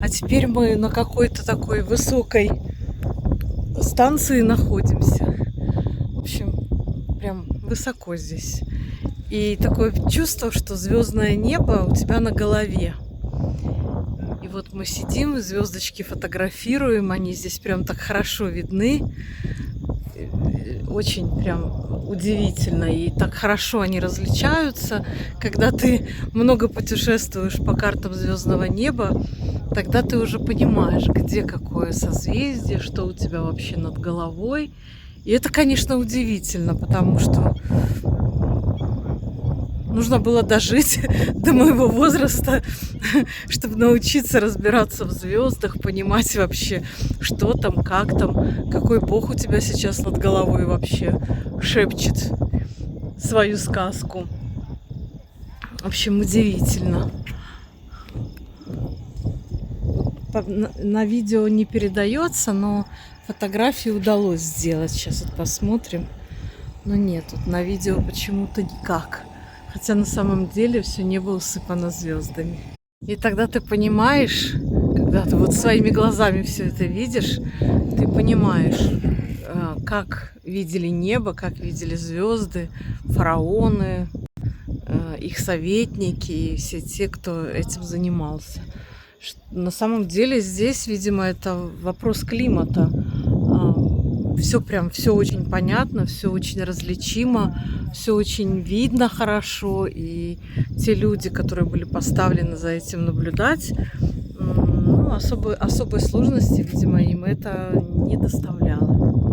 А теперь мы на какой-то такой высокой станции находимся. В общем, прям высоко здесь. И такое чувство, что звездное небо у тебя на голове. И вот мы сидим, звездочки фотографируем, они здесь прям так хорошо видны. Очень прям удивительно. И так хорошо они различаются. Когда ты много путешествуешь по картам звездного неба, тогда ты уже понимаешь, где какое созвездие, что у тебя вообще над головой. И это, конечно, удивительно, потому что нужно было дожить до моего возраста, чтобы научиться разбираться в звездах, понимать вообще, что там, как там, какой бог у тебя сейчас над головой вообще шепчет свою сказку. В общем, удивительно. На видео не передается, но фотографии удалось сделать. Сейчас вот посмотрим. Но нет, вот на видео почему-то никак. Хотя на самом деле все небо усыпано звездами. И тогда ты понимаешь, когда ты вот своими глазами все это видишь, ты понимаешь, как видели небо, как видели звезды, фараоны, их советники и все те, кто этим занимался. На самом деле здесь, видимо, это вопрос климата. Все очень понятно, все очень различимо, все очень видно хорошо. И те люди, которые были поставлены за этим наблюдать, ну, особой сложности, видимо, им это не доставляло.